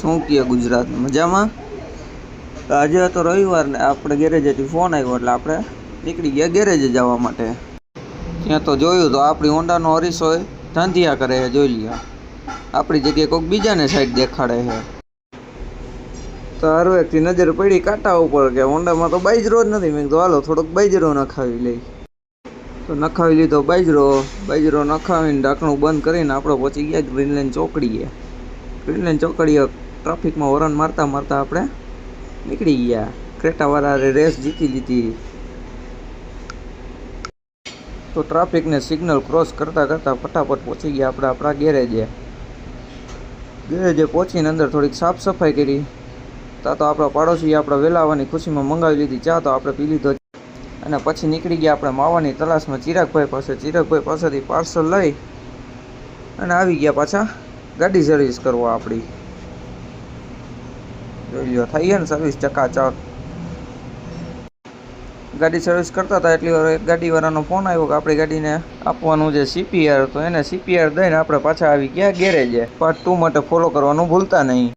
શું કહે ગુજરાત મજામાં? આજે હતો રવિવાર ને આપણે ગેરેજેથી ફોન આવ્યો એટલે આપણે નીકળી ગયા ગેરેજે જવા માટે. ત્યાં તો જોયું તો આપણી હોન્ડાનો અરીસો ધાંધિયા કરે છે, જોઈ લ્યા. આપણી જગ્યાએ કોઈક બીજાને સાઈડ દેખાડે છે. તો હરવેકથી નજર પડી કાંટા ઉપર કે હોન્ડામાં તો બાઈજરો જ નથી. મેં કીધું હાલો થોડોક બાઈજરો નખાવી લઈ. તો નખાવી લીધો બાઈજરો નખાવીને ઢાંકણું બંધ કરીને આપણે પહોંચી ગયા ગ્રીનલેન્ડ ચોકડીએ. ગ્રીનલેન્ડ ચોકડીએ ટ્રાફિકમાં હોર્ન મારતા મારતા આપણે નીકળી ગયા. ક્રેટાવાળા રેસ જીતી લીધી. તો ટ્રાફિકને સિગ્નલ ક્રોસ કરતાં કરતાં ફટાફટ પહોંચી ગયા આપણે આપણા ગેરેજે પહોંચીને અંદર થોડીક સાફ સફાઈ કરી. તા તો આપણા પાડોશીએ આપણે વહેલા આવવાની ખુશીમાં મંગાવી લીધી ચા, તો આપણે પી લીધો અને પછી નીકળી ગયા આપણે માવાની તલાશમાં ચિરાગભાઈ પાસેથી પાર્સલ લઈ અને આવી ગયા પાછા ગાડી સર્વિસ કરવા આપણી. જોઈ લો થઈ ને સર્વિસ ચકાચક. ગાડી સર્વિસ કરતા હતા એટલી વાર એક ગાડીવાળાનો ફોન આવ્યો કે આપણી ગાડીને આપવાનું છે CPR. તો એને CPR દઈને આપણે પાછા આવી ગયા ગેરેજે. પાર્ટ 2 માટે ફોલો કરવાનું ભૂલતા નહીં.